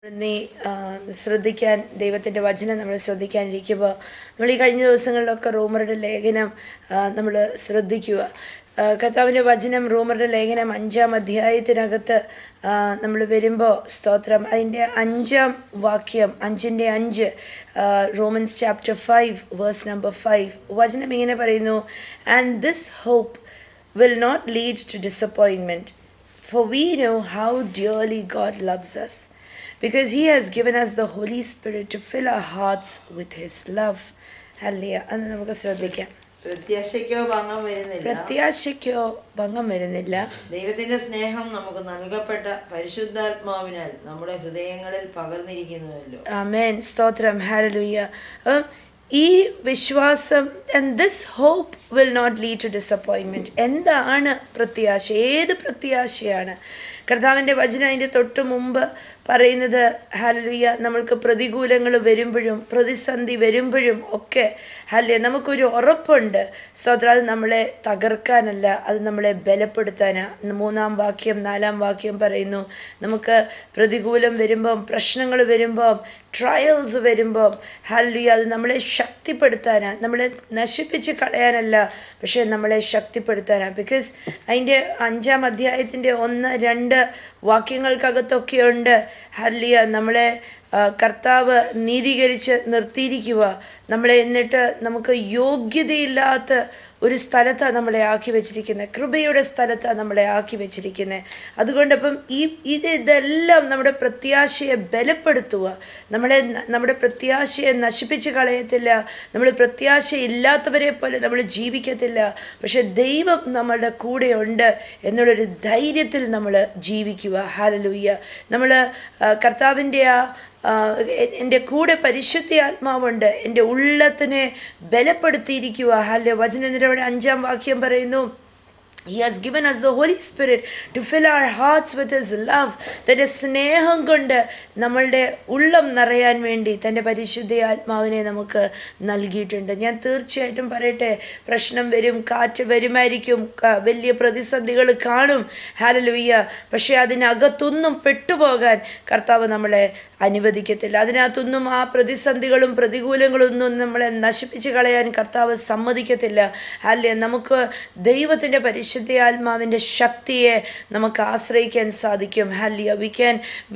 നീ ശ്രദ്ധിക്കാൻ ദൈവത്തിൻ്റെ വചനം നമ്മൾ ശ്രദ്ധിക്കാനിരിക്കുമ്പോൾ നമ്മൾ ഈ കഴിഞ്ഞ ദിവസങ്ങളിലൊക്കെ റോമറുടെ ലേഖനം നമ്മൾ ശ്രദ്ധിക്കുക. കർത്താവിൻ്റെ വചനം റോമറുടെ ലേഖനം 5-ാം അധ്യായത്തിനകത്ത് നമ്മൾ വരുമ്പോൾ സ്തോത്രം അതിൻ്റെ 5-ാം വാക്യം 5-5 റോമൻസ് ചാപ്റ്റർ 5 വേഴ്സ് നമ്പർ 5 വചനം ഇങ്ങനെ പറയുന്നു, and this hope will not lead to disappointment, for we know how dearly God loves us, because he has given us the Holy Spirit to fill our hearts with his love. Hallelujah. അത് നമുക്ക് ശ്രദ്ധിക്കാം. പ്രത്യാശയ്ക്കോ ഭംഗം വരുന്നില്ല. ദൈവത്തിന്റെ സ്നേഹം നമുക്ക് നൽകപ്പെട്ട പരിശുദ്ധാത്മാവിനാൽ നമ്മുടെ ഹൃദയങ്ങളിൽ പകർന്നിരിക്കുന്നുവല്ലോ. ആമേൻ. സ്തോത്രം. ഹല്ലേലൂയ. ഈ വിശ്വാസം and this hope will not lead to disappointment. എന്താണ് പ്രത്യാശ? ഏത് പ്രത്യാശയാണ്? കർത്താവിൻ്റെ വചനം അതിൻ്റെ തൊട്ട് മുമ്പ് പറയുന്നത് ഹല്ലേലൂയ, നമ്മൾക്ക് പ്രതികൂലങ്ങൾ വരുമ്പോഴും പ്രതിസന്ധി വരുമ്പോഴും ഒക്കെ ഹല്ലേലൂയ നമുക്കൊരു ഉറപ്പുണ്ട്. സ്തോത്രം. അത് നമ്മളെ തകർക്കാനല്ല, അത് നമ്മളെ ബലപ്പെടുത്താനാണ്. 3-ാം വാക്യം 4-ാം വാക്യം പറയുന്നു, നമുക്ക് പ്രതികൂലം വരുമ്പം, പ്രശ്നങ്ങൾ വരുമ്പം, ട്രയൽസ് വരുമ്പം ഹല്ലേലൂയ അത് നമ്മളെ ശക്തിപ്പെടുത്താനാണ്, നമ്മളെ നശിപ്പിച്ച് കളയാനല്ല, പക്ഷേ നമ്മളെ ശക്തിപ്പെടുത്താനാണ്. ബിക്കോസ് അതിൻ്റെ 5-ാം അധ്യായത്തിൻ്റെ 1-2 വാക്യങ്ങൾക്കകത്തൊക്കെയുണ്ട് ഹല്ലേലൂയ നമ്മളെ കർത്താവ് നീതീകരിച്ച് നിർത്തിയിരിക്കുക, നമ്മളെ എന്നിട്ട് നമുക്ക് യോഗ്യതയില്ലാത്ത ഒരു സ്ഥലത്താണ് നമ്മളെ ആക്കി വെച്ചിരിക്കുന്നത്, കൃപയുടെ സ്ഥലത്താണ് നമ്മളെ ആക്കി വെച്ചിരിക്കുന്നത്. അതുകൊണ്ടപ്പം ഇതെല്ലാം നമ്മുടെ പ്രത്യാശയെ ബലപ്പെടുത്തുക, നമ്മുടെ പ്രത്യാശയെ നശിപ്പിച്ച് കളയത്തില്ല. നമ്മൾ പ്രത്യാശയില്ലാത്തവരെ പോലെ നമ്മൾ ജീവിക്കത്തില്ല, പക്ഷെ ദൈവം നമ്മളുടെ കൂടെ ഉണ്ട് എന്നുള്ളൊരു ധൈര്യത്തിൽ നമ്മൾ ജീവിക്കുക. ഹല്ലേലൂയ. നമ്മൾ കർത്താവിൻ്റെ എൻ്റെ കൂടെ പരിശുദ്ധ ആത്മാവുണ്ട്, എൻ്റെ ഉള്ളത്തിനെ ബലപ്പെടുത്തിയിരിക്കുക. ഹല്ലേലൂയ. വചനത്തിൻ്റെ 5-ാം വാക്യം പറയുന്നു, He has given us the Holy Spirit to fill our hearts with His love. തൻ്റെ സ്നേഹം കൊണ്ട് നമ്മളുടെ ഉള്ളം നിറയാൻ വേണ്ടി തൻ്റെ പരിശുദ്ധ ആത്മാവിനെ നമുക്ക് നൽകിയിട്ടുണ്ട്. ഞാൻ തീർച്ചയായിട്ടും പറയട്ടെ, പ്രശ്നം വരും, കാറ്റ് വരുമായിരിക്കും, വലിയ പ്രതിസന്ധികൾ കാണും. ഹല്ലേലൂയ. പക്ഷേ അതിനകത്തൊന്നും പെട്ടുപോകാൻ കർത്താവ് നമ്മളെ അനുവദിക്കത്തില്ല. അതിനകത്തൊന്നും ആ പ്രതിസന്ധികളും പ്രതികൂലങ്ങളൊന്നും നമ്മളെ നശിപ്പിച്ച് കളയാൻ കർത്താവ് സമ്മതിക്കത്തില്ല. ഹല്ലേലൂയ. നമുക്ക് ദൈവത്തിൻ്റെ പരിശുദ്ധ ആത്മാവിൻ്റെ ശക്തിയെ നമുക്ക് ആശ്രയിക്കാൻ സാധിക്കും. Hallelujah.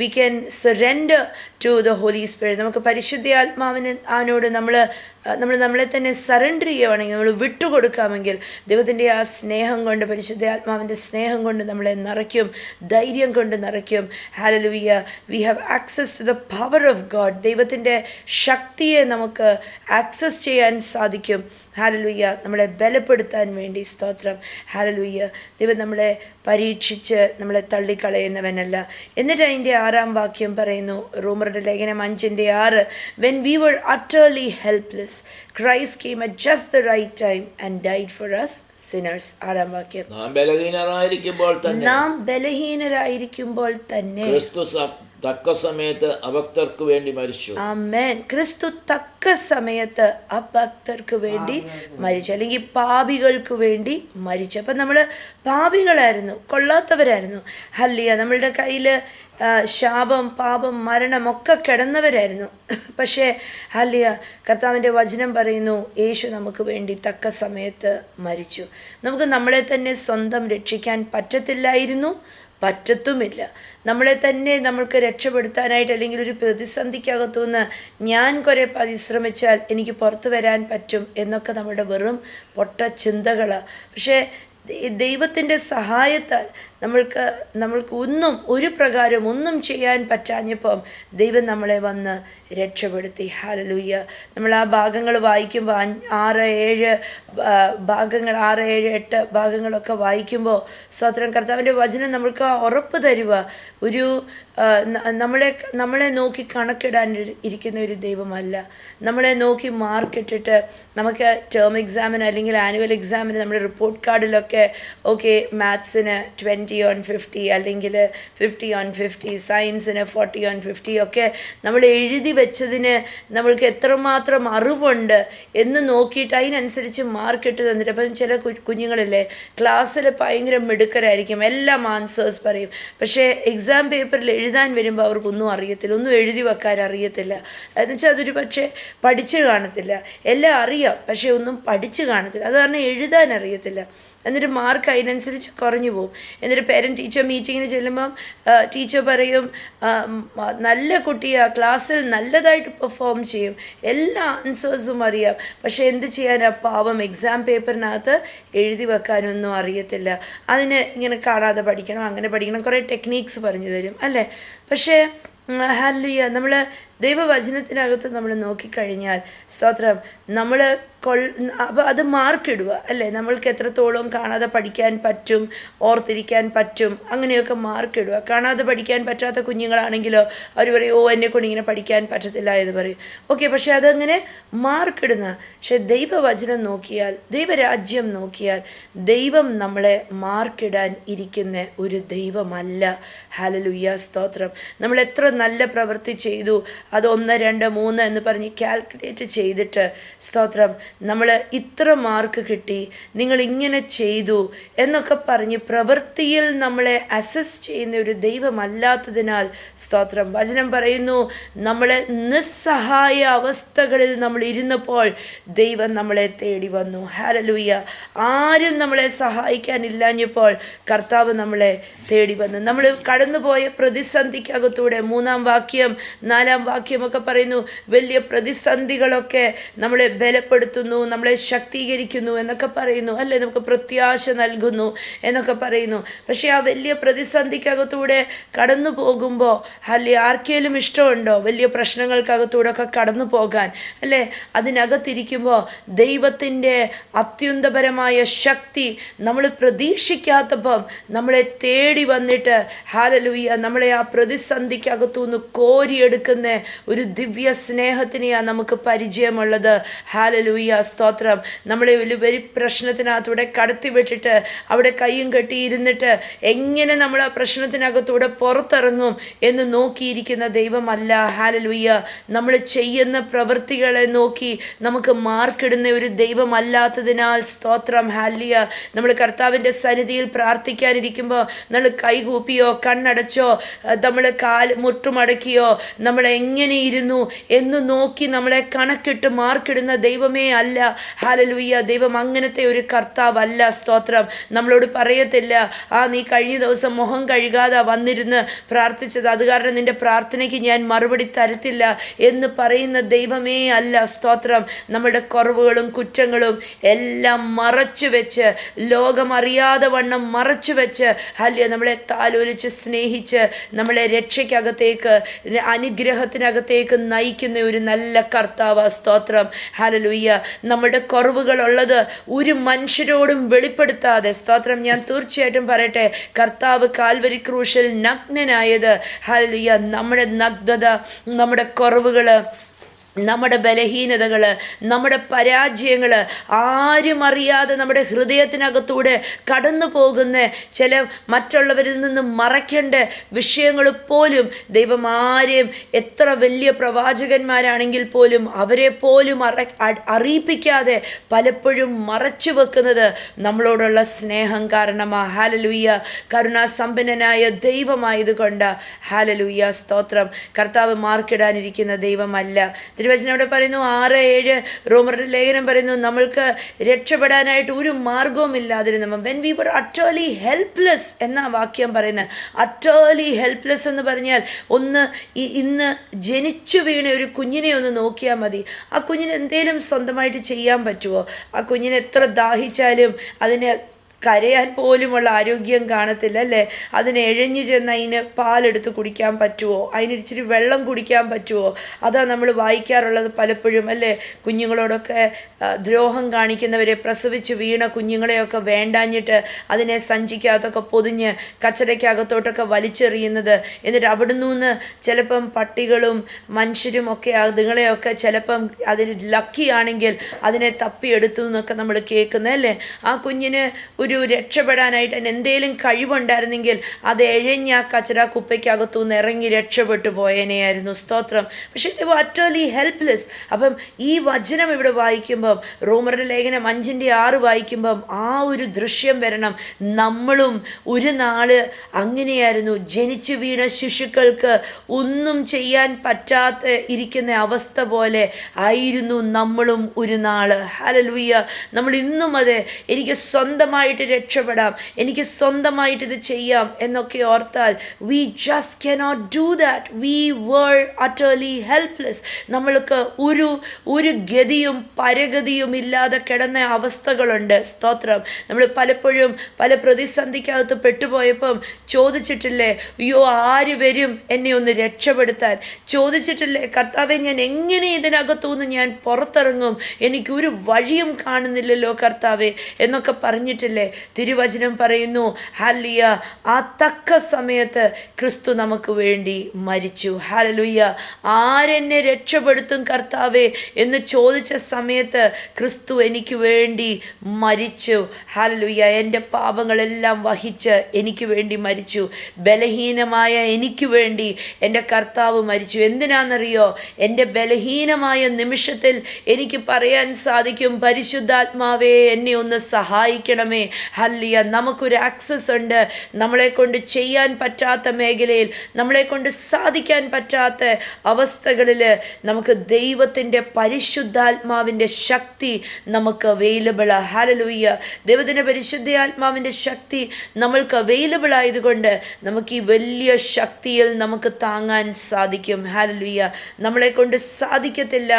We can surrender to the holy spirit. നമുക്ക് പരിശുദ്ധ ആത്മാവിനോട് നമ്മളെ തന്നെ സറണ്ടർ ചെയ്യുകയാണെങ്കിൽ, നമ്മൾ വിട്ടുകൊടുക്കാമെങ്കിൽ ദൈവത്തിൻ്റെ ആ സ്നേഹം കൊണ്ട്, പരിശുദ്ധ ആത്മാവിൻ്റെ സ്നേഹം കൊണ്ട് നമ്മളെ നിറയ്ക്കും, ധൈര്യം കൊണ്ട് നിറയ്ക്കും. Hallelujah. We have access to the power of God. ദൈവത്തിൻ്റെ ശക്തിയെ നമുക്ക് ആക്സസ് ചെയ്യാൻ സാധിക്കും. ഹല്ലേലൂയ. നമ്മളെ ബലപ്പെടുത്താൻ വേണ്ടി. സ്തോത്രം. ഹല്ലേലൂയ. ദൈവം നമ്മളെ പരീക്ഷിച്ച് നമ്മളെ തള്ളിക്കളയുന്നവനല്ല. എന്നിട്ട് അതിൻ്റെ 6-ാം വാക്യം പറയുന്നു, റോമറുടെ ലേഖനം 5-6, when we were utterly helpless, Christ came at just the right time and died for us sinners. 6-ാം വാക്യം, നാം ബലഹീനരായിരിക്കുമ്പോൾ തന്നെ ക്രിസ്തു തക്ക സമയത്ത് അഭക്തർക്ക് വേണ്ടി മരിച്ചു. ആമേൻ. ക്രിസ്തു തക്ക സമയത്ത് അഭക്തർക്ക് വേണ്ടി മരിച്ചു, അല്ലെങ്കിൽ പാപികൾക്ക് വേണ്ടി മരിച്ചു. അപ്പം നമ്മൾ പാപികളായിരുന്നു, കൊള്ളാത്തവരായിരുന്നു. ഹല്ലേലൂയ. നമ്മളുടെ കയ്യിൽ ശാപം, പാപം, മരണം ഒക്കെ കിടന്നവരായിരുന്നു. പക്ഷേ ഹല്ലേലൂയ, കർത്താവിൻ്റെ വചനം പറയുന്നു, യേശു നമുക്ക് വേണ്ടി തക്ക സമയത്ത് മരിച്ചു. നമുക്ക് നമ്മളെ തന്നെ സ്വന്തം രക്ഷിക്കാൻ പറ്റത്തില്ലായിരുന്നു, പറ്റത്തുമില്ല. നമ്മളെ തന്നെ നമ്മൾക്ക് രക്ഷപ്പെടുത്താനായിട്ട്, അല്ലെങ്കിൽ ഒരു പ്രതിസന്ധിക്കകത്തുനിന്ന് ഞാൻ കുറേ പരിശ്രമിച്ചാൽ എനിക്ക് പുറത്തു വരാൻ പറ്റും എന്നൊക്കെ നമ്മുടെ വെറും പൊട്ട ചിന്തകളാണ്. പക്ഷേ ദൈവത്തിൻ്റെ സഹായത്താൽ നമ്മൾക്ക് ഒരു പ്രകാരം ഒന്നും ചെയ്യാൻ പറ്റാഞ്ഞപ്പം ദൈവം നമ്മളെ വന്ന് രക്ഷപ്പെടുത്തി. ഹല്ലേലൂയ. നമ്മൾ ആ ഭാഗങ്ങൾ വായിക്കുമ്പോൾ 6-7 ഭാഗങ്ങൾ, 6-7-8 ഭാഗങ്ങളൊക്കെ വായിക്കുമ്പോൾ സ്തോത്രം, കർത്താവിൻ്റെ വചനം നമ്മൾക്ക് ആ ഉറപ്പ് തരുക, ഒരു നമ്മളെ നോക്കി കണക്കിടാൻ ഇരിക്കുന്ന ഒരു ദൈവമല്ല. നമ്മളെ നോക്കി മാർക്കിട്ടിട്ട് നമുക്ക് ടേം എക്സാമിന് അല്ലെങ്കിൽ ആനുവൽ എക്സാമിന് നമ്മുടെ റിപ്പോർട്ട് കാർഡിലൊക്കെ ഓക്കെ മാത്സിന് 20 70/50 അല്ലെങ്കിൽ 50/50, സയൻസിന് 40/50 ഒക്കെ നമ്മൾ എഴുതി വെച്ചതിന് നമ്മൾക്ക് എത്രമാത്രം അറിവുണ്ട് എന്ന് നോക്കിയിട്ട് അതിനനുസരിച്ച് മാർക്ക് ഇട്ട് തന്നിട്ട്. അപ്പം ചില കുഞ്ഞുങ്ങളില്ലേ ക്ലാസ്സിൽ ഭയങ്കര മിടുക്കരായിരിക്കും, എല്ലാം ആൻസേഴ്സ് പറയും, പക്ഷേ എക്സാം പേപ്പറിൽ എഴുതാൻ വരുമ്പോൾ അവർക്കൊന്നും അറിയത്തില്ല, ഒന്നും എഴുതി വെക്കാൻ അറിയത്തില്ല. എന്നുവെച്ചാൽ അതൊരു പക്ഷേ പഠിച്ച് കാണത്തില്ല. എല്ലാം അറിയാം പക്ഷേ ഒന്നും പഠിച്ച് കാണത്തില്ല, അത് കാരണം എഴുതാൻ അറിയത്തില്ല. എന്നിട്ട് മാർക്ക് അതിനനുസരിച്ച് കുറഞ്ഞു പോകും. എന്നിട്ട് പേരൻറ്റ് ടീച്ചർ മീറ്റിങ്ങിന് ചെല്ലുമ്പം ടീച്ചർ പറയും നല്ല കുട്ടിയാണ്, ക്ലാസ്സിൽ നല്ലതായിട്ട് പെർഫോം ചെയ്യും, എല്ലാ ആൻസേഴ്സും അറിയാം, പക്ഷേ എന്ത് ചെയ്യാനാ പാവം എക്സാം പേപ്പറിനകത്ത് എഴുതി വെക്കാനൊന്നും അറിയത്തില്ല. അതിന് ഇങ്ങനെ കാണാതെ പഠിക്കണം, അങ്ങനെ പഠിക്കണം, കുറേ ടെക്നീക്സ് പറഞ്ഞു തരും അല്ലേ. പക്ഷേ ഹല്ലേലൂയ, നമ്മൾ ദൈവവചനത്തിനകത്ത് നമ്മൾ നോക്കിക്കഴിഞ്ഞാൽ സ്തോത്രം, നമ്മൾ അപ്പോൾ അത് മാർക്കിടുക അല്ലേ. നമ്മൾക്ക് എത്രത്തോളം കാണാതെ പഠിക്കാൻ പറ്റും, ഓർത്തിരിക്കാൻ പറ്റും, അങ്ങനെയൊക്കെ മാർക്കിടുക. കാണാതെ പഠിക്കാൻ പറ്റാത്ത കുഞ്ഞുങ്ങളാണെങ്കിലോ അവർ പറയും ഓ എന്നെക്കൊണ്ട് ഇങ്ങനെ പഠിക്കാൻ പറ്റത്തില്ല എന്ന് പറയും. ഓക്കെ, പക്ഷെ അതങ്ങനെ മാർക്കിടുന്ന. പക്ഷെ ദൈവവചനം നോക്കിയാൽ, ദൈവരാജ്യം നോക്കിയാൽ ദൈവം നമ്മളെ മാർക്കിടാൻ ഇരിക്കുന്ന ഒരു ദൈവമല്ല. ഹല്ലേലൂയ, സ്തോത്രം. നമ്മൾ എത്ര നല്ല പ്രവൃത്തി ചെയ്തു, അത് 1, 2, 3 എന്ന് പറഞ്ഞ് കാൽക്കുലേറ്റ് ചെയ്തിട്ട് സ്തോത്രം നമ്മൾ ഇത്ര മാർക്ക് കിട്ടി, നിങ്ങൾ ഇങ്ങനെ ചെയ്തു എന്നൊക്കെ പറഞ്ഞ് പ്രവൃത്തിയിൽ നമ്മളെ അസസ് ചെയ്യുന്ന ഒരു ദൈവമല്ലാത്തതിനാൽ സ്തോത്രം വചനം പറയുന്നു, നമ്മളെ നിസ്സഹായ അവസ്ഥകളിൽ നമ്മൾ ഇരുന്നപ്പോൾ ദൈവം നമ്മളെ തേടി വന്നു. ഹല്ലേലൂയ. ആരും നമ്മളെ സഹായിക്കാനില്ലാഞ്ഞപ്പോൾ കർത്താവ് നമ്മളെ തേടി വന്നു. നമ്മൾ കടന്നുപോയ പ്രതിസന്ധിക്കകത്തൂടെ 3-ാം വാക്യം 4-ാം വാക്യമൊക്കെ പറയുന്നു, വലിയ പ്രതിസന്ധികളൊക്കെ നമ്മളെ ബലപ്പെടുത്തുന്നു, നമ്മളെ ശക്തീകരിക്കുന്നു എന്നൊക്കെ പറയുന്നു അല്ലേ, നമുക്ക് പ്രത്യാശ നൽകുന്നു എന്നൊക്കെ പറയുന്നു. പക്ഷേ ആ വലിയ പ്രതിസന്ധിക്കകത്തൂടെ കടന്നു പോകുമ്പോൾ അല്ലേ, ആർക്കെങ്കിലും ഇഷ്ടമുണ്ടോ വലിയ പ്രശ്നങ്ങൾക്കകത്തൂടെ ഒക്കെ കടന്നു പോകാൻ അല്ലേ? അതിനകത്തിരിക്കുമ്പോൾ ദൈവത്തിൻ്റെ അത്യുന്നതപരമായ ശക്തി നമ്മൾ പ്രതീക്ഷിക്കാത്തപ്പം നമ്മളെ തേടി വന്നിട്ട് ഹല്ലേലൂയ നമ്മളെ ആ പ്രതിസന്ധിക്കകത്തുനിന്ന് കോരിയെടുക്കുന്ന ഒരു ദിവ്യ സ്നേഹത്തിനെയാണ് നമുക്ക് പരിചയമുള്ളത്. ഹല്ലേലൂയ, സ്തോത്രം. നമ്മളെ ഒരു പ്രശ്നത്തിനകത്തൂടെ കടത്തിവിട്ടിട്ട് അവിടെ കയ്യും കെട്ടിയിരുന്നിട്ട് എങ്ങനെ നമ്മൾ ആ പ്രശ്നത്തിനകത്തൂടെ പുറത്തിറങ്ങും എന്ന് നോക്കിയിരിക്കുന്ന ദൈവമല്ല. ഹല്ലേലൂയ. നമ്മൾ ചെയ്യുന്ന പ്രവൃത്തികളെ നോക്കി നമുക്ക് മാർക്കിടുന്ന ഒരു ദൈവമല്ലാത്തതിനാൽ സ്തോത്രം. ഹല്ലേലൂയ. നമ്മൾ കർത്താവിൻ്റെ സന്നിധിയിൽ പ്രാർത്ഥിക്കാനിരിക്കുമ്പോൾ നമ്മൾ കൈകൂപ്പിയോ കണ്ണടച്ചോ നമ്മൾ മുട്ടുമടക്കിയോ നമ്മൾ എങ്ങനെ ഇരുന്നു എന്ന് നോക്കി നമ്മളെ കണക്കിട്ട് മാർക്കിടുന്ന ദൈവമേ അല്ല. ഹല്ലേലൂയ. ദൈവം അങ്ങനത്തെ ഒരു കർത്താവല്ല. സ്തോത്രം. നമ്മളോട് പറയത്തില്ല നീ കഴിഞ്ഞ ദിവസം മുഖം കഴുകാതെ വന്നിരുന്ന് പ്രാർത്ഥിച്ചത്, അത് കാരണം നിന്റെ പ്രാർത്ഥനയ്ക്ക് ഞാൻ മറുപടി തരത്തില്ല എന്ന് പറയുന്ന ദൈവമേ അല്ല. സ്തോത്രം. നമ്മുടെ കുറവുകളും കുറ്റങ്ങളും എല്ലാം മറച്ചു വെച്ച്, ലോകമറിയാതെ വണ്ണം മറച്ചു വെച്ച് ഹല്ലേലൂയ നമ്മളെ താലോലിച്ച് സ്നേഹിച്ച് നമ്മളെ രക്ഷയ്ക്കകത്തേക്ക് അനുഗ്രഹത്തിനകത്തേക്ക് നയിക്കുന്ന ഒരു നല്ല കർത്താവ്. സ്തോത്രം. ഹല്ലേലൂയ. നമ്മുടെ കുറവുകളുള്ളത് ഒരു മനുഷ്യരോടും വെളിപ്പെടുത്താതെ സ്തോത്രം. ഞാൻ തീർച്ചയായിട്ടും പറയട്ടെ, കർത്താവ് കാൽവരി ക്രൂശിൽ നഗ്നനായത് ഹല്ലേലൂയ നമ്മുടെ നഗ്നത, നമ്മുടെ കുറവുകൾ, നമ്മുടെ ബലഹീനതകൾ, നമ്മുടെ പരാജയങ്ങൾ ആരും അറിയാതെ നമ്മുടെ ഹൃദയത്തിനകത്തൂടെ കടന്നു പോകുന്ന ചില മറ്റുള്ളവരിൽ നിന്നും മറയ്ക്കേണ്ട വിഷയങ്ങൾ പോലും ദൈവം ആരെയും എത്ര വലിയ പ്രവാചകന്മാരാണെങ്കിൽ പോലും അവരെ പോലും അറിയിപ്പിക്കാതെ പലപ്പോഴും മറച്ചു വെക്കുന്നത് നമ്മളോടുള്ള സ്നേഹം കാരണമാണ്. ഹല്ലേലൂയ. കരുണാസമ്പന്നനായ ദൈവമായതുകൊണ്ട് ഹല്ലേലൂയ, സ്തോത്രം. കർത്താവ് മാർക്കിടാനിരിക്കുന്ന ദൈവമല്ല. തിരുവചനം അവിടെ പറയുന്നു 6-7 റോമരുടെ ലേഖനം പറയുന്നു, നമ്മൾക്ക് രക്ഷപ്പെടാനായിട്ട് ഒരു മാർഗവും ഇല്ലാതിരുന്ന when we were utterly helpless എന്ന വാക്യം പറയുന്നത്. അറ്റർലി ഹെൽപ്ലെസ് എന്ന് പറഞ്ഞാൽ ഇന്ന് ജനിച്ചു വീണ ഒരു കുഞ്ഞിനെ ഒന്ന് നോക്കിയാൽ മതി. ആ കുഞ്ഞിന് എന്തേലും സ്വന്തമായിട്ട് ചെയ്യാൻ പറ്റുമോ? ആ കുഞ്ഞിന് എത്ര ദാഹിച്ചാലും അതിന് കരയാൻ പോലുമുള്ള ആരോഗ്യം കാണത്തില്ല അല്ലേ? അതിന് എഴഞ്ഞു ചെന്ന് അതിന് പാലെടുത്ത് കുടിക്കാൻ പറ്റുമോ? അതിന് ഇച്ചിരി വെള്ളം കുടിക്കാൻ പറ്റുമോ? അതാ നമ്മൾ വായിക്കാറുള്ളത് പലപ്പോഴും അല്ലേ? കുഞ്ഞുങ്ങളോടൊക്കെ ദ്രോഹം കാണിക്കുന്നവരെ, പ്രസവിച്ച് വീണ കുഞ്ഞുങ്ങളെയൊക്കെ വേണ്ടാഞ്ഞിട്ട് അതിനെ സഞ്ചിക്കകത്തൊക്കെ പൊതിഞ്ഞ് കച്ചടയ്ക്കകത്തോട്ടൊക്കെ വലിച്ചെറിയുന്നത്. എന്നിട്ട് അവിടെ നിന്ന് ചിലപ്പം പട്ടികളും മനുഷ്യരും ഒക്കെ അതുങ്ങളെയൊക്കെ ചിലപ്പം അതിന് ലക്കി ആണെങ്കിൽ അതിനെ തപ്പിയെടുത്തു എന്നൊക്കെ നമ്മൾ കേൾക്കുന്നതല്ലേ? ആ കുഞ്ഞിന് രക്ഷപ്പെടാനായിട്ട് എന്തേലും കഴിവുണ്ടായിരുന്നെങ്കിൽ അത് എഴഞ്ഞ കച്ചറ കുപ്പയ്ക്കകത്തുനിന്ന് ഇറങ്ങി രക്ഷപ്പെട്ടു പോയനെയായിരുന്നു. സ്തോത്രം. പക്ഷേ they were utterly helpless. അപ്പം ഈ വചനം ഇവിടെ വായിക്കുമ്പം, റോമരുടെ ലേഖനം 5:6 വായിക്കുമ്പം ആ ഒരു ദൃശ്യം വരണം. നമ്മളും ഒരു നാള് അങ്ങനെയായിരുന്നു. ജനിച്ചു വീണ ശിശുക്കൾക്ക് ഒന്നും ചെയ്യാൻ പറ്റാത്ത ഇരിക്കുന്ന അവസ്ഥ പോലെ ആയിരുന്നു നമ്മളും ഒരു നാള്. ഹല്ലേലൂയ. നമ്മൾ ഇന്നും അതെ, എനിക്ക് സ്വന്തമായിട്ട് രക്ഷപ്പെടാം, എനിക്ക് സ്വന്തമായിട്ട് ഇത് ചെയ്യാം എന്നൊക്കെ ഓർത്താൽ we just cannot do that. We were utterly helpless. നമ്മൾക്ക് ഒരു ഗതിയും പരഗതിയും ഇല്ലാതെ കിടന്ന അവസ്ഥകളുണ്ട്. സ്തോത്രം. നമ്മൾ പലപ്പോഴും പല പ്രതിസന്ധിക്കകത്ത് പെട്ടുപോയപ്പം ചോദിച്ചിട്ടില്ലേ, അയ്യോ ആര് വരും എന്നെ ഒന്ന് രക്ഷപ്പെടുത്താൻ? ചോദിച്ചിട്ടില്ലേ, കർത്താവെ ഞാൻ എങ്ങനെ ഇതിനകത്തുനിന്ന് ഞാൻ പുറത്തിറങ്ങും, എനിക്കൊരു വഴിയും കാണുന്നില്ലല്ലോ കർത്താവെ എന്നൊക്കെ പറഞ്ഞിട്ടില്ലേ? തിരുവചനം പറയുന്നു, ഹല്ലേലൂയ, ആ തക്ക സമയത്ത് ക്രിസ്തു നമുക്ക് വേണ്ടി മരിച്ചു. ഹല്ലേലൂയ. ആരെന്നെ രക്ഷപ്പെടുത്തും കർത്താവെ എന്ന് ചോദിച്ച സമയത്ത് ക്രിസ്തു എനിക്ക് വേണ്ടി മരിച്ചു. ഹല്ലേലൂയ. എൻ്റെ പാപങ്ങളെല്ലാം വഹിച്ച് എനിക്ക് വേണ്ടി മരിച്ചു. ബലഹീനമായ എനിക്ക് വേണ്ടി എൻ്റെ കർത്താവ് മരിച്ചു. എന്തിനാണെന്നറിയോ? എൻ്റെ ബലഹീനമായ നിമിഷത്തിൽ എനിക്ക് പറയാൻ സാധിക്കും, പരിശുദ്ധാത്മാവേ എന്നെ ഒന്ന് സഹായിക്കണമേ. ഹല്ലേലൂയ. നമുക്കൊരു ആക്സസ് ഉണ്ട്. നമ്മളെ കൊണ്ട് ചെയ്യാൻ പറ്റാത്ത മേഖലയിൽ, നമ്മളെ കൊണ്ട് സാധിക്കാൻ പറ്റാത്ത അവസ്ഥകളിൽ നമുക്ക് ദൈവത്തിൻ്റെ പരിശുദ്ധാത്മാവിൻ്റെ ശക്തി നമുക്ക് അവൈലബിൾ. ഹല്ലേലൂയ. ദൈവത്തിൻ്റെ പരിശുദ്ധാത്മാവിൻ്റെ ശക്തി നമ്മൾക്ക് അവൈലബിൾ ആയതുകൊണ്ട് നമുക്ക് ഈ വലിയ ശക്തിയിൽ നമുക്ക് താങ്ങാൻ സാധിക്കും. ഹല്ലേലൂയ. നമ്മളെ കൊണ്ട് സാധിക്കത്തില്ല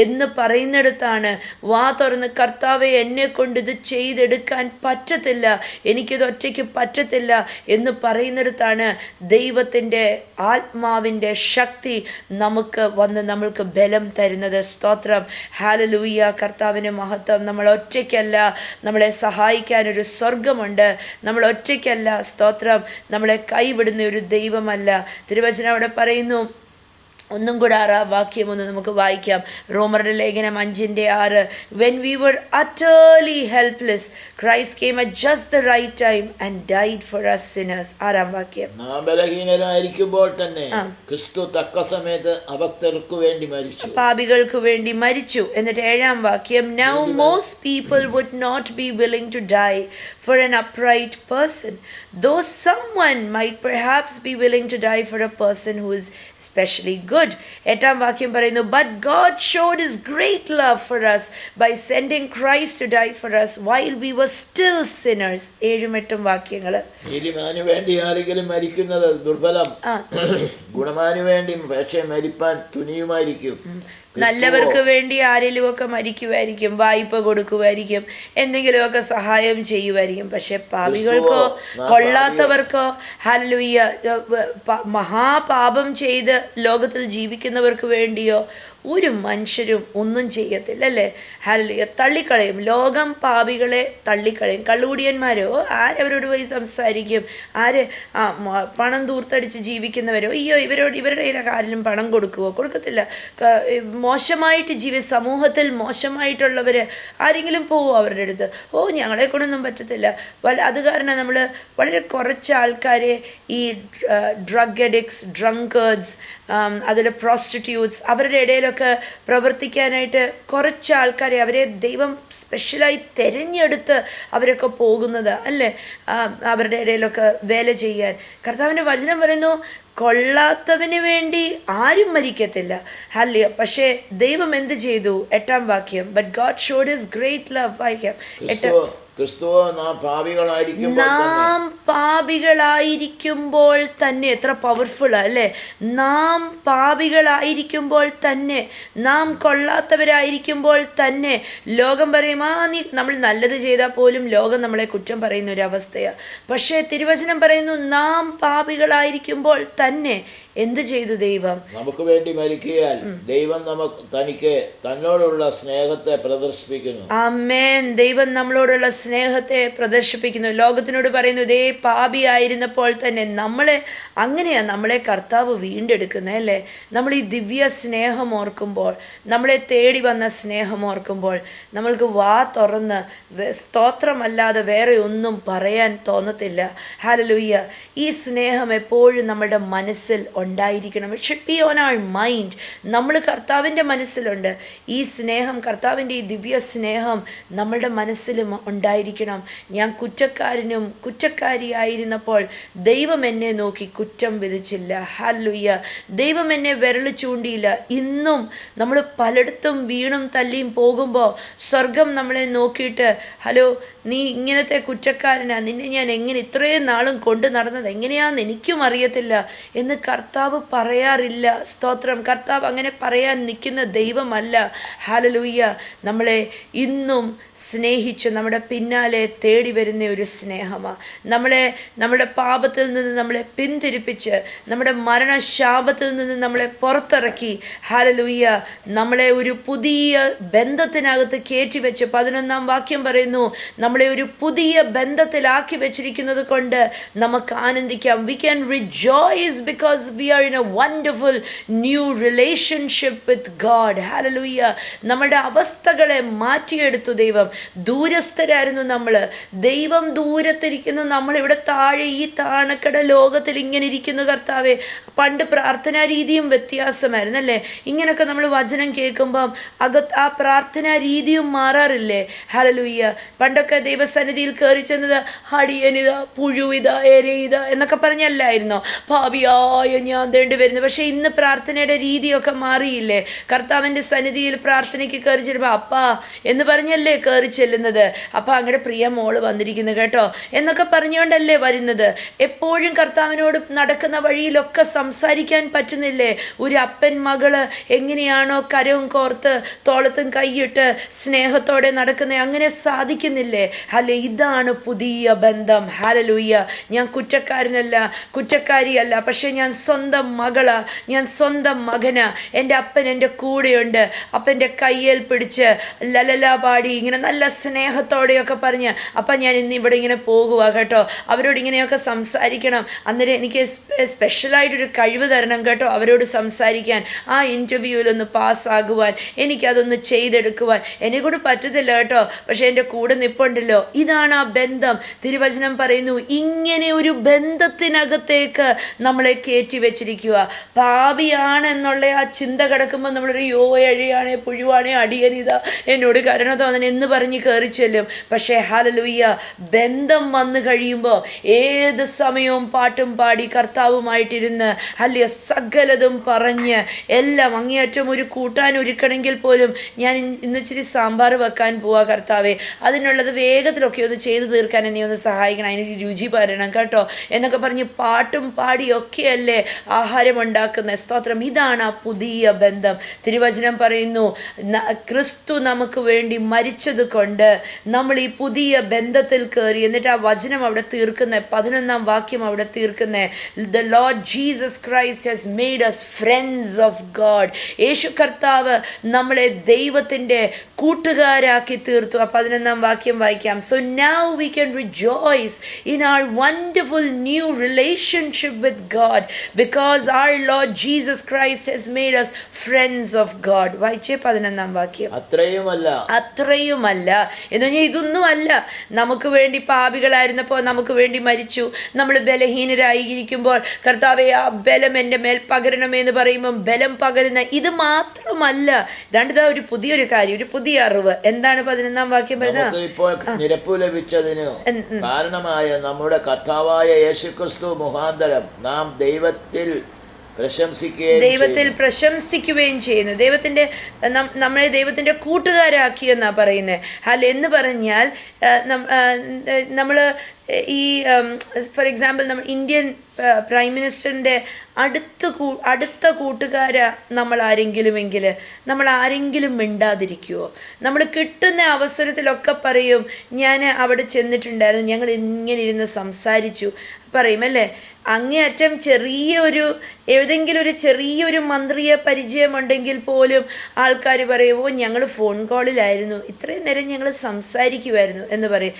എന്ന് പറയുന്നിടത്താണ് വാ തുറന്ന് കർത്താവെ എന്നെ കൊണ്ട് ഇത് ചെയ്തെടുക്കാൻ പറ്റത്തില്ല, എനിക്കിത് ഒറ്റയ്ക്ക് പറ്റത്തില്ല എന്ന് പറയുന്നിടത്താണ് ദൈവത്തിൻ്റെ ആത്മാവിൻ്റെ ശക്തി നമുക്ക് വന്ന് നമ്മൾക്ക് ബലം തരുന്നത്. സ്തോത്രം. ഹല്ലേലൂയ. കർത്താവിന് മഹത്വം. നമ്മൾ ഒറ്റയ്ക്കല്ല, നമ്മളെ സഹായിക്കാനൊരു സ്വർഗമുണ്ട്. നമ്മൾ ഒറ്റയ്ക്കല്ല. സ്തോത്രം. നമ്മളെ കൈവിടുന്ന ഒരു ദൈവമല്ല. തിരുവചനം അവിടെ പറയുന്നു, ഒന്നും കൂടെ 6 വാക്യം ഒന്ന് നമുക്ക് വായിക്കാം. റോമരുടെ ലേഖനം 5:6. When we were utterly helpless, Christ came at just the right time and died for us sinners. 6 വാക്യം. നാം ബലഹീനരായിരിക്കുമ്പോൾ തന്നെ ക്രിസ്തു തക്ക സമയത്ത് അഭക്തർക്ക് വേണ്ടി മരിച്ചു. പാപികൾക്ക് വേണ്ടി മരിച്ചു. എന്നിട്ട് 7 വാക്യം. Now most people would not be willing to die for an upright person, though someone might perhaps be willing to die for a person who is especially good. 8 വാക്യം പറയുന്നു, but God showed his great love for us by sending Christ to die for us while we were still sinners. 7-8 വാക്യങ്ങൾ. നീതിമാനു വേണ്ടി ആരെങ്കിലും മരിക്കുന്നത് ദുർബലം, ഗുണമാനു വേണ്ടി പക്ഷേ മരിപ്പാൻ തുനിയുമായിരിക്കും. നല്ലവർക്ക് വേണ്ടി ആരെങ്കിലുമൊക്കെ മരിക്കുമായിരിക്കും, വായ്പ കൊടുക്കുമായിരിക്കും, എന്തെങ്കിലുമൊക്കെ സഹായം ചെയ്യുമായിരിക്കും. പക്ഷെ പാപികൾക്കോ കൊള്ളാത്തവർക്കോ, ഹല്ലേലൂയ, മഹാപാപം ചെയ്ത് ലോകത്തിൽ ജീവിക്കുന്നവർക്ക് വേണ്ടിയോ ഒരു മനുഷ്യരും ഒന്നും ചെയ്യത്തില്ല അല്ലേ? ഹല്ലേലൂയ. തള്ളിക്കളയും. ലോകം പാപികളെ തള്ളിക്കളയും. കള്ളുകുടിയന്മാരോ ആരവരോട് പോയി സംസാരിക്കും? ആര് പണം ദൂർത്തടിച്ച് ജീവിക്കുന്നവരോ, അയ്യോ ഇവരുടെ കയ്യിലൊക്കെ ആരെങ്കിലും പണം കൊടുക്കുമോ? കൊടുക്കത്തില്ല. മോശമായിട്ട് സമൂഹത്തിൽ മോശമായിട്ടുള്ളവർ ആരെങ്കിലും പോവോ അവരുടെ അടുത്ത്? ഞങ്ങളെ കൊണ്ടൊന്നും പറ്റത്തില്ല. അത് കാരണം നമ്മൾ വളരെ കുറച്ച് ആൾക്കാരെ ഈ ഡ്രഗ് അഡിക്ട്സ്, ഡ്രങ്കേർഡ്സ്, അതുപോലെ പ്രോസ്റ്റിറ്റ്യൂട്ട്സ്, അവരുടെ ഇടയിലൊക്കെ പ്രവർത്തിക്കാനായിട്ട് കുറച്ച് ആൾക്കാരെ അവരെ ദൈവം സ്പെഷ്യലായി തിരഞ്ഞെടുത്ത് അവരൊക്കെ പോകുന്നത് അല്ലേ, അവരുടെ ഇടയിലൊക്കെ വേല ചെയ്യാൻ. കർത്താവിൻ്റെ വചനം പറയുന്നു, കൊള്ളാത്തവന് വേണ്ടി ആരും മരിക്കത്തില്ല. ഹല്ലേലൂയ. പക്ഷേ ദൈവം എന്ത് ചെയ്തു? 8 വാക്യം. But God showed his great love. വായിക്കാം. നാം പാപികളായിരിക്കുമ്പോൾ തന്നെ. എത്ര പവർഫുള്ളാ അല്ലേ? നാം പാപികളായിരിക്കുമ്പോൾ തന്നെ, നാം കൊള്ളാത്തവരായിരിക്കുമ്പോൾ തന്നെ ലോകം പറയും, നമ്മൾ നല്ലത് ചെയ്താൽ പോലും ലോകം നമ്മളെ കുറ്റം പറയുന്ന ഒരു അവസ്ഥയാണ്. പക്ഷേ തിരുവചനം പറയുന്നു, നാം പാപികളായിരിക്കുമ്പോൾ തന്നെ എന്ത് ചെയ്തു ദൈവം? നമുക്ക് വേണ്ടി മരിക്കയാൽ ദൈവം തനിക്ക് തന്നോടുള്ള സ്നേഹത്തെ പ്രദർശിപ്പിക്കുന്നു. ആമേൻ. ദൈവം നമ്മളോടുള്ള സ്നേഹത്തെ പ്രദർശിപ്പിക്കുന്നു. ലോകത്തിനോട് പറയുന്നു, ഇതേ പാപിയായിരുന്നപ്പോൾ തന്നെ നമ്മളെ കർത്താവ് വീണ്ടെടുക്കുന്നത് അല്ലേ. നമ്മൾ ഈ ദിവ്യ സ്നേഹം ഓർക്കുമ്പോൾ, നമ്മളെ തേടി വന്ന സ്നേഹം ഓർക്കുമ്പോൾ നമ്മൾക്ക് വാ തുറന്ന് സ്തോത്രമല്ലാതെ വേറെ ഒന്നും പറയാൻ തോന്നത്തില്ല. ഹല്ലേലൂയ. ഈ സ്നേഹം എപ്പോഴും നമ്മുടെ മനസ്സിൽ ഉണ്ടായിരിക്കണം. It should be on our mind. നമ്മൾ കർത്താവിൻ്റെ മനസ്സിലുണ്ട്. ഈ സ്നേഹം, കർത്താവിൻ്റെ ഈ ദിവ്യ സ്നേഹം നമ്മളുടെ മനസ്സിലും ഉണ്ടായിരിക്കണം. ഞാൻ കുറ്റക്കാരിയായിരുന്നപ്പോൾ ദൈവം എന്നെ നോക്കി കുറ്റം വിധിച്ചില്ല. ഹല്ലേലൂയ. ദൈവം എന്നെ വിരൽ ചൂണ്ടിയില്ല. ഇന്നും നമ്മൾ പലയിടത്തും വീണും തല്ലിയും പോകുമ്പോൾ സ്വർഗം നമ്മളെ നോക്കിയിട്ട്, ഹലോ, നീ ഇങ്ങനത്തെ കുറ്റക്കാരനാ, നിന്നെ ഞാൻ എങ്ങനെ ഇത്രയും നാളും കൊണ്ട് നടന്നത് എങ്ങനെയാണെന്ന് എനിക്കും അറിയത്തില്ല എന്ന് കർത്താവ് പറയാറില്ല. സ്തോത്രം. കർത്താവ് അങ്ങനെ പറയാൻ നിൽക്കുന്ന ദൈവമല്ല. ഹല്ലേലൂയ. നമ്മളെ ഇന്നും സ്നേഹിച്ച് നമ്മുടെ പിന്നാലെ തേടി വരുന്ന ഒരു സ്നേഹമാണ്. നമ്മുടെ പാപത്തിൽ നിന്ന് നമ്മളെ പിന്തിരിപ്പിച്ച് നമ്മുടെ മരണശാപത്തിൽ നിന്ന് നമ്മളെ പുറത്തിറക്കി, ഹല്ലേലൂയ, നമ്മളെ ഒരു പുതിയ ബന്ധത്തിനകത്ത് കയറ്റിവെച്ച് 11-ാം വാക്യം പറയുന്നു, നമ്മളെ ഒരു പുതിയ ബന്ധത്തിലാക്കി വെച്ചിരിക്കുന്നത് കൊണ്ട് നമുക്ക് ആനന്ദിക്കാം. We can rejoice because we are in a wonderful new relationship with God. Hallelujah. നമ്മുടെ അവസ്ഥകളെ മാറ്റിയെടുത്തു ദൈവം. ദൂരസ്ഥരായിരുന്നു നമ്മൾ. ദൈവം ദൂരത്തിരിക്കുന്നു, നമ്മളിവിടെ താഴെ ഈ താണക്കട ലോകത്തിൽ ഇങ്ങനെ ഇരിക്കുന്നു. കർത്താവെ, പണ്ട് പ്രാർത്ഥനാ രീതിയും വ്യത്യാസമായിരുന്നു അല്ലേ. ഇങ്ങനെയൊക്കെ നമ്മൾ വചനം കേൾക്കുമ്പം ആ പ്രാർത്ഥനാ രീതിയും മാറാറില്ലേ. ഹല്ലേലൂയ. പണ്ടൊക്കെ ദൈവസന്നിധിയിൽ കയറി ചെന്നത് അടിയനിത, പുഴുവിത, എരയിത എന്നൊക്കെ പറഞ്ഞല്ലായിരുന്നോ ഭാവിയായ ഞാൻ തേണ്ടി വരുന്നത്. പക്ഷേ ഇന്ന് പ്രാർത്ഥനയുടെ രീതിയൊക്കെ മാറിയില്ലേ. കർത്താവിൻ്റെ സന്നിധിയിൽ പ്രാർത്ഥനയ്ക്ക് കയറി ചെല്ലുമ്പോൾ അപ്പാ എന്ന് പറഞ്ഞല്ലേ കയറി ചെല്ലുന്നത്. അപ്പം അങ്ങയുടെ പ്രിയ മോള് വന്നിരിക്കുന്നു കേട്ടോ എന്നൊക്കെ പറഞ്ഞുകൊണ്ടല്ലേ വരുന്നത്. എപ്പോഴും കർത്താവിനോട് നടക്കുന്ന വഴിയിലൊക്കെ സംസാരിക്കാൻ പറ്റുന്നില്ലേ. ഒരു അപ്പൻ മകള് എങ്ങനെയാണോ കരവും കോർത്ത് തോളത്തും കൈയിട്ട് സ്നേഹത്തോടെ നടക്കുന്നത്, അങ്ങനെ സാധിക്കുന്നില്ലേ. ഹല്ലെ, ഇതാണ് പുതിയ ബന്ധം. ഹല്ലേലൂയ. ഞാൻ കുറ്റക്കാരിയല്ല, പക്ഷെ ഞാൻ സ്വന്തം മകളാ, ഞാൻ സ്വന്തം മകനാ. എൻ്റെ അപ്പൻ എൻ്റെ കൂടെയുണ്ട്. അപ്പൻ്റെ കയ്യിൽ പിടിച്ച് ലലല പാടി ഇങ്ങനെ നല്ല സ്നേഹത്തോടെയൊക്കെ പറഞ്ഞ്, അപ്പം ഞാൻ ഇന്ന് ഇവിടെ ഇങ്ങനെ പോകുക കേട്ടോ, അവരോട് ഇങ്ങനെയൊക്കെ സംസാരിക്കണം. അന്നേരം എനിക്ക് സ്പെഷ്യലായിട്ടൊരു കഴിവ് തരണം കേട്ടോ അവരോട് സംസാരിക്കാൻ, ആ ഇൻ്റർവ്യൂവിലൊന്ന് പാസ്സാകുവാൻ, എനിക്കതൊന്ന് ചെയ്തെടുക്കുവാൻ എന്നെക്കൂടെ പറ്റത്തില്ല കേട്ടോ, പക്ഷെ എൻ്റെ കൂടെ നിൽപ്പുണ്ടല്ലോ. ഇതാണ് ആ ബന്ധം. തിരുവചനം പറയുന്നു, ഇങ്ങനെ ഒരു ബന്ധത്തിനകത്തേക്ക് നമ്മളെ കയറ്റി വെച്ചിരിക്കുക. പാപിയാണെന്നുള്ള ആ ചിന്ത കിടക്കുമ്പോൾ നമ്മളൊരു എഴയാണേ, പുഴുവാണേ, അടിയനിത, എന്നോട് കരുണ തോന്നണം എന്ന് പറഞ്ഞ് കയറി ചെല്ലും. പക്ഷേ ഹല്ലേലൂയ, ബന്ധം വന്നു കഴിയുമ്പോൾ ഏത് സമയവും പാട്ടും പാടി കർത്താവുമായിട്ടിരുന്ന് അല്ലേ സകലതും പറഞ്ഞ് എല്ലാം അങ്ങേയറ്റം ഒരു കൂട്ടാൻ ഒരുക്കണമെങ്കിൽ പോലും ഞാൻ ഇന്ന് ഇച്ചിരി സാമ്പാർ വെക്കാൻ പോവാ കർത്താവേ, അതിനുള്ളത് വേഗത്തിലൊക്കെ ഒന്ന് ചെയ്തു തീർക്കാൻ എന്നെ ഒന്ന് സഹായിക്കണം, അതിനൊരു രുചി വരണം കേട്ടോ എന്നൊക്കെ പറഞ്ഞ് പാട്ടും പാടിയൊക്കെയല്ലേ ആഹാരം ഉണ്ടാക്കുന്ന. സ്തോത്രം. ഇതാണ് ആ പുതിയ ബന്ധം. തിരുവചനം പറയുന്നു, ക്രിസ്തു നമുക്ക് വേണ്ടി മരിച്ചത് കൊണ്ട് നമ്മൾ ഈ പുതിയ ബന്ധത്തിൽ കയറി. എന്നിട്ട് ആ വചനം അവിടെ തീർക്കുന്ന 11-ാം വാക്യം അവിടെ തീർക്കുന്ന, The Lord Jesus Christ has made us friends of God. യേശു കർത്താവ് നമ്മളെ ദൈവത്തിൻ്റെ കൂട്ടുകാരാക്കി തീർത്തു. ആ 11-ാം വാക്യം വായിക്കാം. So now we can rejoice in our wonderful new relationship with God because our Lord Jesus Christ has made us friends of God. വായിച്ചേ 11-ാം വാക്യം. അത്രയുമല്ല എന്ന് പറഞ്ഞാൽ ഇതൊന്നുമല്ല. നമുക്ക് വേണ്ടി പാപികളായിരുന്നപ്പോൾ നമുക്ക് വേണ്ടി മരിച്ചു. നമ്മൾ ബലഹീനരായിരിക്കുമ്പോൾ കർത്താവേ ആ ബലം എൻ്റെ മേൽ പകരണമെന്ന് പറയുമ്പം ബലം പകരുന്ന ഇത് മാത്രമല്ല. ഇതാണ്ട് ഒരു പുതിയൊരു കാര്യം, ഒരു പുതിയ അറിവ്. എന്താണ് 11-ാം വാക്യം പറയുന്നത്? ഇപ്പോൾ നിരപ്പ് ലഭിച്ചതിന് കാരണമായ നമ്മുടെ കർത്താവായ യേശുക്രിസ്തു മുഖാന്തരം നാം ദൈവത്തിൽ പ്രശംസിക്കുകയും ചെയ്യുന്നു. നമ്മളെ ദൈവത്തിൻ്റെ കൂട്ടുകാരാക്കിയെന്നാണ് പറയുന്നത്. എന്ന് പറഞ്ഞാൽ നമ്മൾ ഈ ഫോർ എക്സാമ്പിൾ നമ്മൾ ഇന്ത്യൻ പ്രൈം മിനിസ്റ്ററിൻ്റെ അടുത്ത കൂട്ടുകാരാ നമ്മൾ ആരെങ്കിലുമെങ്കിൽ നമ്മൾ ആരെങ്കിലും മിണ്ടാതിരിക്കുമോ? നമ്മൾ കിട്ടുന്ന അവസരത്തിലൊക്കെ പറയും ഞാൻ അവിടെ ചെന്നിട്ടുണ്ടായിരുന്നു, ഞങ്ങൾ ഇങ്ങനെ ഇരുന്ന് സംസാരിച്ചു പറയും അല്ലേ. അങ്ങേയറ്റം ഏതെങ്കിലും ഒരു ചെറിയൊരു മന്ത്രിയെ പരിചയമുണ്ടെങ്കിൽ പോലും ആൾക്കാർ പറയുമോ ഞങ്ങൾ ഫോൺ കോളിലായിരുന്നു, ഇത്രയും നേരം ഞങ്ങൾ സംസാരിക്കുമായിരുന്നു എന്ന് പറയും.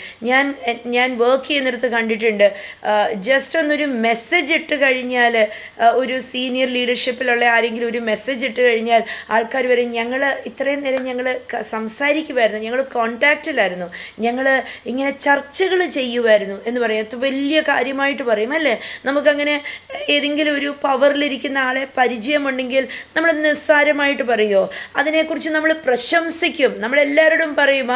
ഞാൻ വർക്ക് ചെയ്യുന്നിടത്ത് കണ്ടിട്ടുണ്ട്, ജസ്റ്റ് ഒന്നൊരു മെസ്സേജ് ഇട്ട് കഴിഞ്ഞാൽ, ഒരു സീനിയർ ലീഡർഷിപ്പിലുള്ള ആരെങ്കിലും ഒരു മെസ്സേജ് ഇട്ട് കഴിഞ്ഞാൽ ആൾക്കാർ പറയും ഞങ്ങൾ ഇത്രയും നേരം ഞങ്ങൾ സംസാരിക്കുമായിരുന്നു, ഞങ്ങൾ കോൺടാക്റ്റിലായിരുന്നു, ഞങ്ങൾ ഇങ്ങനെ ചർച്ചകൾ ചെയ്യുമായിരുന്നു എന്ന് പറയും. അത് വലിയ കാര്യമായിട്ട് പറയും അല്ലേ. നമുക്കങ്ങനെ ഏതെങ്കിലും ഒരു പവറിലിരിക്കുന്ന ആളെ പരിചയമുണ്ടെങ്കിൽ നമ്മൾ നിസ്സാരമായിട്ട് പറയുമോ? അതിനെക്കുറിച്ച് നമ്മൾ പ്രശംസിക്കും, നമ്മളെല്ലാവരോടും പറയും.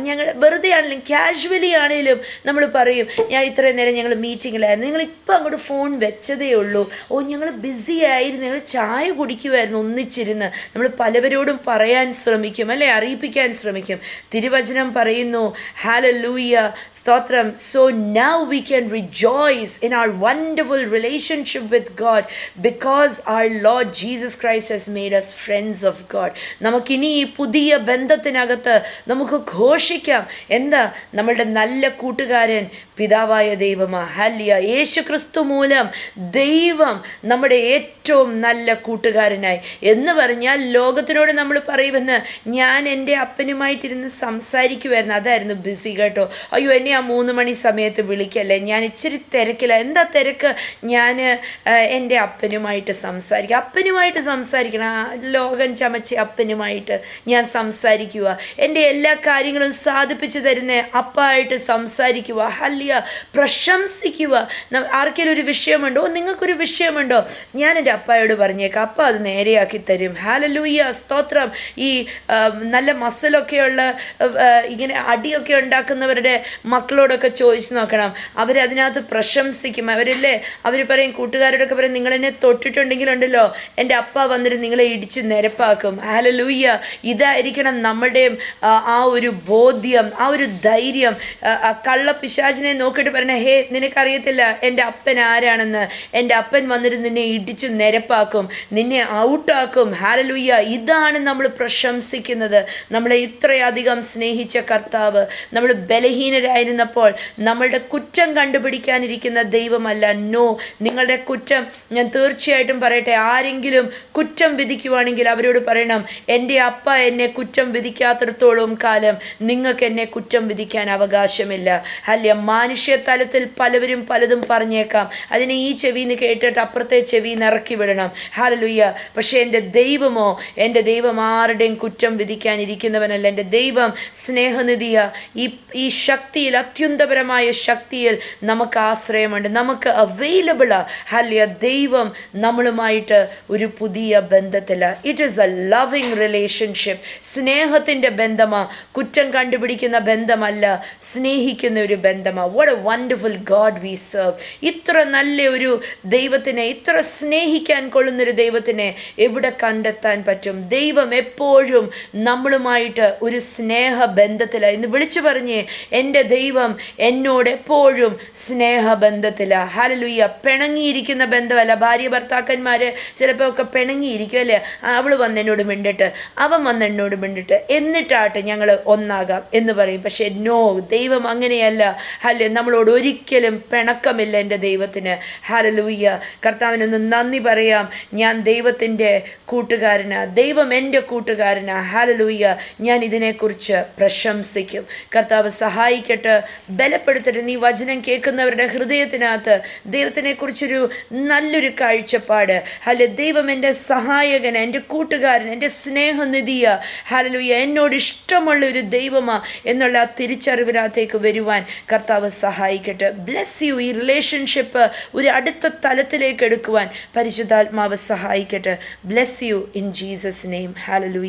ഞങ്ങൾ വെറുതെ ആണെങ്കിലും കാഷ്വലി ആണെങ്കിലും നമ്മൾ പറയും ഞാൻ ഇത്രയും നേരം ഞങ്ങൾ മീറ്റിങ്ങിലായിരുന്നു, ഞങ്ങളിപ്പോൾ അങ്ങോട്ട് ഫോൺ വെച്ചതേ ഉള്ളൂ, ഞങ്ങൾ ബിസി ആയിരുന്നു, ഞങ്ങൾ ചായ കുടിക്കുമായിരുന്നു ഒന്നിച്ചിരുന്ന്. നമ്മൾ പലവരോടും പറയാൻ ശ്രമിക്കും അല്ലേ, അറിയിപ്പിക്കാൻ ശ്രമിക്കും. തിരുവചനം പറയുന്നു ഹല്ലേലൂയ, സ്തോത്രം. So now we can rejoice in our wonderful relationship with God because our Lord Jesus Christ has made us friends of God. നമുക്കിനി ഈ പുതിയ ബന്ധത്തിനകത്ത് നമുക്ക് ഘോഷിക്കാം. എന്താ? നമ്മളുടെ നല്ല കൂട്ടുകാരൻ പിതാവായ ദൈവമാ. ഹല്ലേലൂയ. യേശു ക്രിസ്തു മൂലം ദൈവം നമ്മുടെ ഏറ്റവും നല്ല കൂട്ടുകാരനായി എന്ന് പറഞ്ഞാൽ ലോകത്തിനോട് നമ്മൾ പറയുമെന്ന് ഞാൻ എൻ്റെ അപ്പനുമായിട്ടിരുന്ന് സംസാരിക്കുമായിരുന്നു, അതായിരുന്നു ബിസി കേട്ടോ. അയ്യോ എന്നെ ആ 3 മണി സമയത്ത് വിളിക്കല്ലേ, ഞാൻ ഇച്ചിരി തിരക്കില്ല. എന്താ തിരക്ക്? ഞാൻ എൻ്റെ അപ്പനുമായിട്ട് സംസാരിക്കണം, ലോകം ചമച്ച അപ്പനുമായിട്ട് ഞാൻ സംസാരിക്കുക, എൻ്റെ എല്ലാ കാര്യങ്ങളും സാധിപ്പിച്ചു തരുന്ന അപ്പായിട്ട് സംസാരിക്കുക. ഹല്ലേലൂയ. പ്രശംസിക്കുക. ആർക്കെങ്കിലും ഒരു വിഷയമുണ്ടോ? നിങ്ങൾക്കൊരു വിഷയമുണ്ടോ? ഞാൻ എൻ്റെ അപ്പായോട് പറഞ്ഞേക്കാം, അപ്പ അത് നേരെയാക്കി തരും. ഹല്ലേലൂയ, സ്തോത്രം. ഈ നല്ല മസിലൊക്കെയുള്ള ഇങ്ങനെ അടിയൊക്കെ ഉണ്ടാക്കുന്നവരുടെ മക്കളോടൊക്കെ ചോദിച്ചു നോക്കണം, അവരതിനകത്ത് പ്രശംസിക്കും. അവർ പറയും, കൂട്ടുകാരോടൊക്കെ പറയും നിങ്ങളെന്നെ തൊട്ടിട്ടുണ്ടെങ്കിലുണ്ടല്ലോ എൻ്റെ അപ്പ വന്നിട്ട് നിങ്ങളെ ഇടിച്ച് നിരപ്പാക്കും. ഹല്ലേലൂയ. ഇതായിരിക്കണം നമ്മുടെയും ആ ഒരു ബോധ്യം, ആ ഒരു ധൈര്യം. കള്ളപ്പിശാചിനെ നോക്കിയിട്ട് പറയണേ, ഹേ നിനക്കറിയത്തില്ല എൻ്റെ അപ്പൻ ആരാണെന്ന്, എൻ്റെ അപ്പൻ വന്നിട്ട് നിന്നെ ഇടിച്ച് നിരപ്പാക്കും, നിന്നെ ഔട്ടാക്കും. ഹല്ലേലൂയ. ഇതാണ് നമ്മൾ പ്രശംസിക്കുന്നത്. നമ്മളെ ഇത്രയധികം സ്നേഹിച്ച കർത്താവ് നമ്മൾ ബലഹീനരായിരുന്നപ്പോൾ നമ്മളുടെ കുറ്റം കണ്ടുപിടിക്കാനിരിക്കുന്ന ദൈവമല്ല. നോ, നിങ്ങളുടെ കുറ്റം ഞാൻ തീർച്ചയായിട്ടും പറയട്ടെ, ആരെങ്കിലും കുറ്റം വിധിക്കുവാണെങ്കിൽ അവരോട് പറയണം എൻ്റെ അപ്പ എന്നെ കുറ്റം വിധിക്കാത്തിടത്തോളം കാലം നിങ്ങൾക്ക് എന്നെ കുറ്റം വിധിക്കാൻ അവകാശമില്ല. അല്ല, മാനുഷ്യ തലത്തിൽ പലവരും പലതും പറഞ്ഞേക്കാം, അതിനെ ഈ ചെവിന്ന് കേട്ടിട്ട് അപ്പുറത്തെ ചെവിന്ന് ഇറക്കി വിടണം. ഹല്ലേലൂയ. പക്ഷേ എൻ്റെ ദൈവമോ, എൻ്റെ ദൈവം ആരുടെയും കുറ്റം വിധിക്കാനിരിക്കുന്നവനല്ല. എൻ്റെ ദൈവം സ്നേഹനിധിയ. ഈ ശക്തിയിൽ, അത്യുന്നതപരമായ ശക്തിയിൽ നമുക്ക് ആശ്രയമുണ്ട്, നമുക്ക് അവൈലബിളാ. ഹല്ലേലൂയ. ദൈവം നമ്മളുമായിട്ട് ഒരു പുതിയ ബന്ധത്തില. It is a loving relationship. സ്നേഹത്തിൻ്റെ ബന്ധമാ, കുറ്റം കണ്ടുപിടിക്കുന്ന ബന്ധമല്ല, സ്നേഹിക്കുന്ന ഒരു ബന്ധമാ. What a wonderful God we serve. ഇത്ര നല്ല ഒരു ദൈവത്തിനെ, ഇത്ര സ്നേഹിക്കാൻ കൊള്ളുന്നൊരു ദൈവത്തിനെ എവിടെ കണ്ടെത്താൻ പറ്റും? ദൈവം എപ്പോഴും നമ്മളുമായിട്ട് ഒരു സ്നേഹബന്ധത്തിലാണ്. ഇന്ന് വിളിച്ചു പറഞ്ഞേ, എൻ്റെ ദൈവം എന്നോട് എപ്പോഴും സ്നേഹബന്ധത്തിലാണ്. ഹല്ലേലൂയ. പിണങ്ങിയിരിക്കുന്ന ബന്ധമല്ല. ഭാര്യ ഭർത്താക്കന്മാർ ചിലപ്പോൾ ഒക്കെ പിണങ്ങിയിരിക്കും അല്ലേ, അവൾ വന്ന് എന്നോട് മിണ്ടിട്ട്, അവൻ വന്ന് എന്നോട് മിണ്ടിട്ട്, എന്നിട്ടാട്ടെ ഞങ്ങൾ ഒന്നാകാം എന്ന് പറയും. പക്ഷേ നോ, ദൈവം അങ്ങനെയല്ല. ഹല്ലേലൂയ. നമ്മളോട് ഒരിക്കലും പിണക്കമില്ല എൻ്റെ ദൈവത്തിന്. ഹല്ലേലൂയ. കർത്താവിനൊന്ന് നന്ദി പറയാം. ഞാൻ ദൈവത്തിൻ്റെ കൂട്ടുകാരനാ, ദൈവം എൻ്റെ കൂട്ടുകാരനാ. ഹല്ലേലൂയ. ഞാൻ ഇതിനെക്കുറിച്ച് പ്രശംസിക്കും. കർത്താവ് സഹായിക്കട്ടെ, ബലപ്പെടുത്തട്ടെ. നീ വചനം കേൾക്കുന്നവരുടെ ഹൃദയത്തിനകത്ത് ദൈവത്തിനെക്കുറിച്ചൊരു നല്ലൊരു കാഴ്ചപ്പാട്. ഹല്ലേലൂയ. ദൈവം എൻ്റെ സഹായകൻ, എൻ്റെ കൂട്ടുകാരൻ, എൻ്റെ സ്നേഹനിധിയ. ഹല്ലേലൂയ. എന്നോട് ഇഷ്ടമുള്ള ഒരു ദൈവമാ എന്നുള്ള ആ തിരിച്ചറിവിനകത്തേക്ക് വരുവാൻ കർത്താവ് സഹായിക്കട്ടെ. Bless you. ഈ റിലേഷൻഷിപ്പ് ഒരു അടുത്ത തലത്തിലേക്ക് എടുക്കുവാൻ പരിശുദ്ധാത്മാവ് സഹായിക്കട്ടെ. Bless you in Jesus name. Hallelujah.